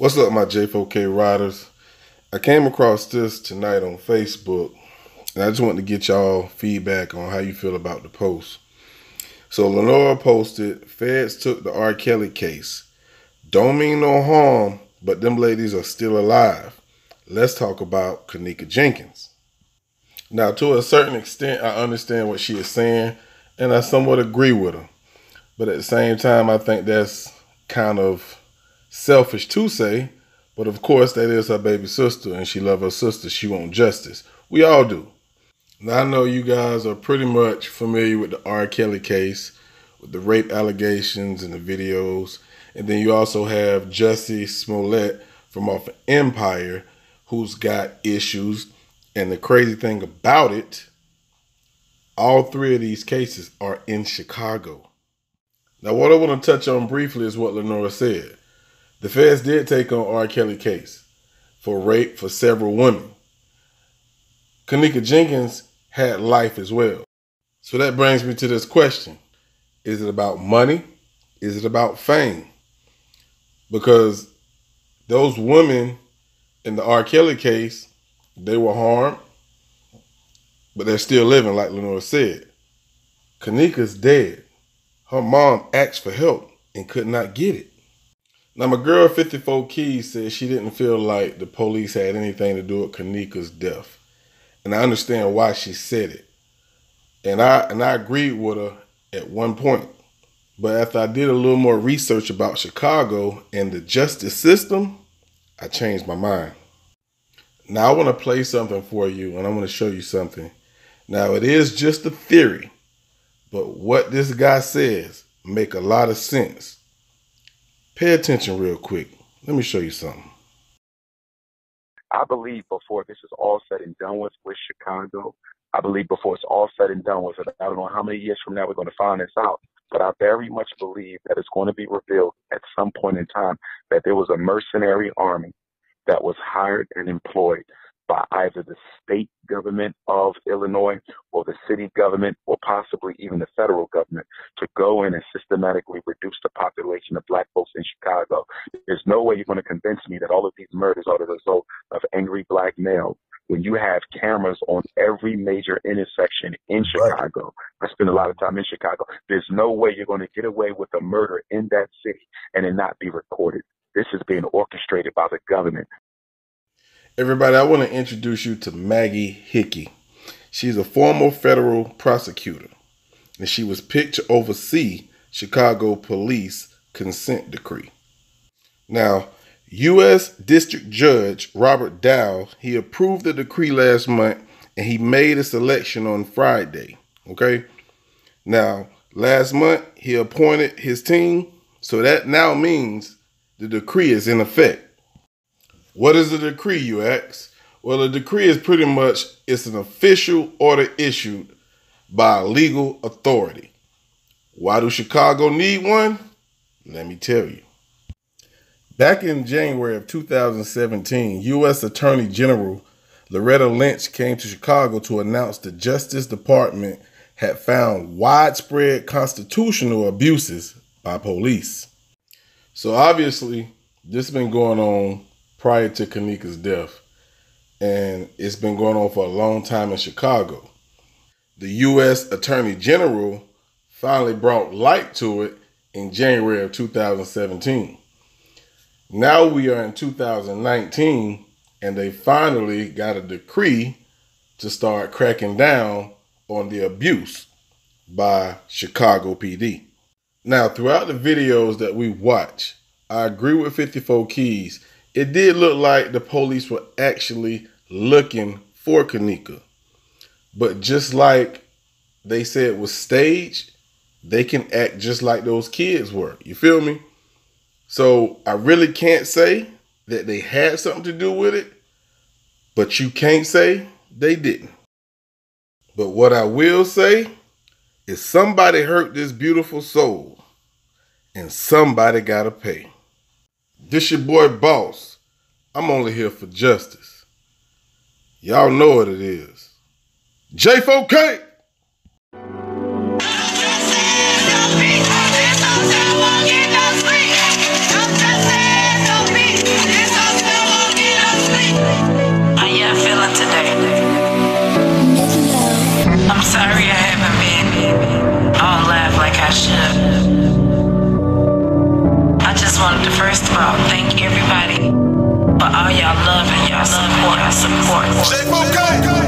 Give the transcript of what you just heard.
What's up, my J4K riders? I came across this tonight on Facebook, and I just want to get y'all feedback on how you feel about the post. So Lenore posted, "Feds took the R.Kelly case. Don't mean no harm, but them ladies are still alive. Let's talk about Kenneka Jenkins." Now, to a certain extent, I understand what she is saying, and I somewhat agree with her. But at the same time, I think that's kind of selfish to say, but of course that is her baby sister and she loves her sister. She wants justice. We all do. Now I know you guys are pretty much familiar with the R. Kelly case, with the rape allegations and the videos. And then you also have Jussie Smollett from off of Empire, who's got issues. And the crazy thing about it, all three of these cases are in Chicago. Now what I want to touch on briefly is what Lenore said. The feds did take on R. Kelly case for rape for several women. Kenneka Jenkins had life as well. So that brings me to this question. Is it about money? Is it about fame? Because those women in the R. Kelly case, they were harmed, but they're still living, like Lenore said. Kenneka's dead. Her mom asked for help and could not get it. Now, my girl 54 Keys said she didn't feel like the police had anything to do with Kenneka's death. And I understand why she said it. And I agreed with her at one point. But after I did a little more research about Chicago and the justice system, I changed my mind. Now, I want to play something for you, and I want to show you something. Now, it is just a theory, but what this guy says make a lot of sense. Pay attention real quick. Let me show you something. I believe before this is all said and done with Chicago, I believe before it's all said and done with it, I don't know how many years from now we're going to find this out, but I very much believe that it's going to be revealed at some point in time that there was a mercenary army that was hired and employed by either the state government of Illinois or the city government or possibly even the federal government to go in and systematically reduce the population of black folks in Chicago. There's no way you're going to convince me that all of these murders are the result of angry black males when you have cameras on every major intersection in Chicago. I spend a lot of time in Chicago. There's no way you're going to get away with a murder in that city and it not be recorded. This is being orchestrated by the government. Everybody, I want to introduce you to Maggie Hickey. She's a former federal prosecutor, and she was picked to oversee Chicago police consent decree. Now, U.S. District Judge Robert Dow, he approved the decree last month, and he made a selection on Friday, okay? Now, last month, he appointed his team, so that now means the decree is in effect. What is a decree, you ask? Well, a decree is pretty much, it's an official order issued by a legal authority. Why do Chicago need one? Let me tell you. Back in January of 2017, U.S. Attorney General Loretta Lynch came to Chicago to announce the Justice Department had found widespread constitutional abuses by police. So obviously, this has been going on prior to Kenneka's death, and it's been going on for a long time in Chicago. The U.S. Attorney General finally brought light to it in January of 2017. Now we are in 2019, and they finally got a decree to start cracking down on the abuse by Chicago PD. Now, throughout the videos that we watch, I agree with 54 Keys. It did look like the police were actually looking for Kenneka. But just like they said was staged, they can act just like those kids were. You feel me? So I really can't say that they had something to do with it, but you can't say they didn't. But what I will say is somebody hurt this beautiful soul, and somebody gotta pay. This your boy Boss. I'm only here for justice. Y'all know what it is. J4K! I'm just saying, don't be. first of all thank everybody for all y'all love and y'all support. J4K.